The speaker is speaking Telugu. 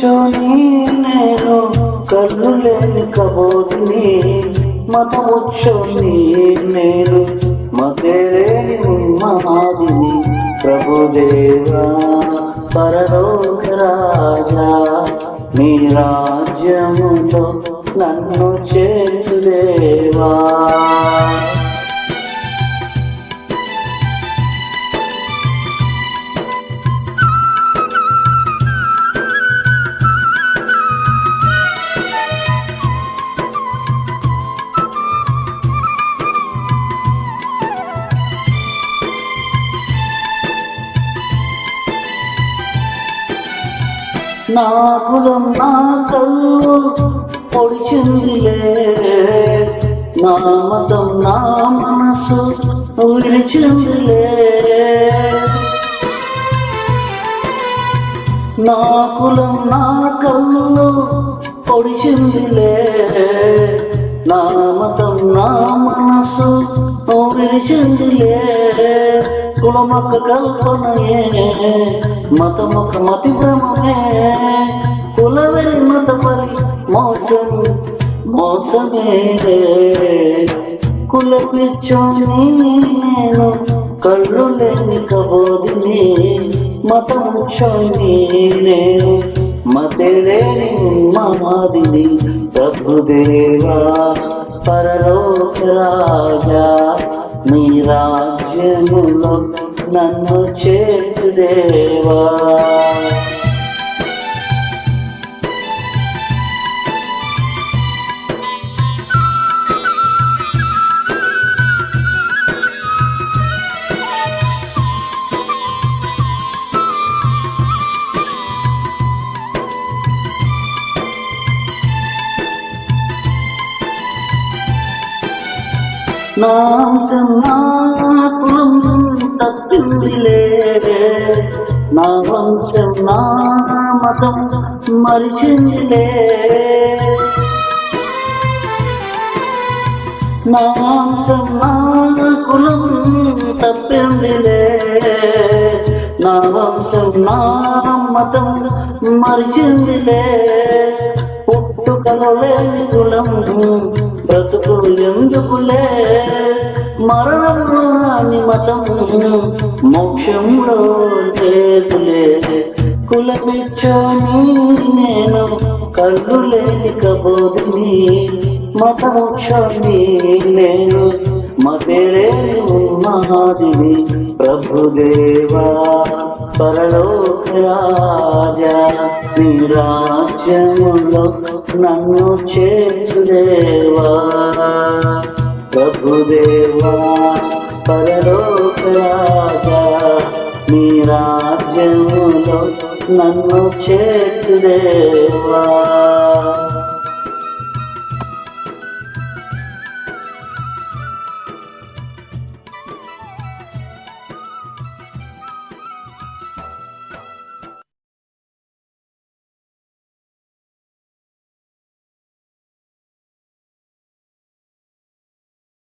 పిచ్చోని నేను కళ్ళు లేని కబోదిని మతముచ్చోని నేను మతేలేని ఉన్మాదిని ప్రభుదేవా పరలోక రాజా నీ రాజ్యములో నన్ను చేర్చుదేవా. నా కులం నా కళ్ళు పొడిచిందిలే, నా మతం నా మనసు విరిచిందిలే. నా కులం నా కళ్ళు పొడిచిందిలే, నా మతం నా మనసు విరిచిందిలే. కులమొక్క కల్పనయే, మతమొక్క మతి భ్రమమే, కులవెరి మతపరి మోసం మోసమే. కుల పిచ్చోని నేను కళ్ళు లేని కబోదిని మతముచ్చోని నేను మతేలేని ఉన్మాదిని ప్రభుదేవా పరలోక రాజా నీ రాజ్యములో నన్ను చేర్చుదేవా. నా వంశం నా కులం తప్పిందిలే, నా వంశం నా మతం మరిచిందిలే. నా వంశం నా కులం తప్పిందిలే, నా వంశం నా మతం మరిచిందిలే. పుట్టుకలో లేని కులం బ్రతుకు ఎందుకులే, మరణంలో రాని మతం మోక్షంలో లేదులే. కుల పిచ్చోని నేను కళ్ళు లేని కబోదిని మతమోక్షోని నేను మతేలేని ఉన్మాదిని ప్రభుదేవా పరలోక రాజా నీ రాజ్యములో నన్ను చేర్చుదేవా. ప్రభుదేవా పరలోక రాజా నీ రాజ్యములో నన్ను చేర్చుదేవా.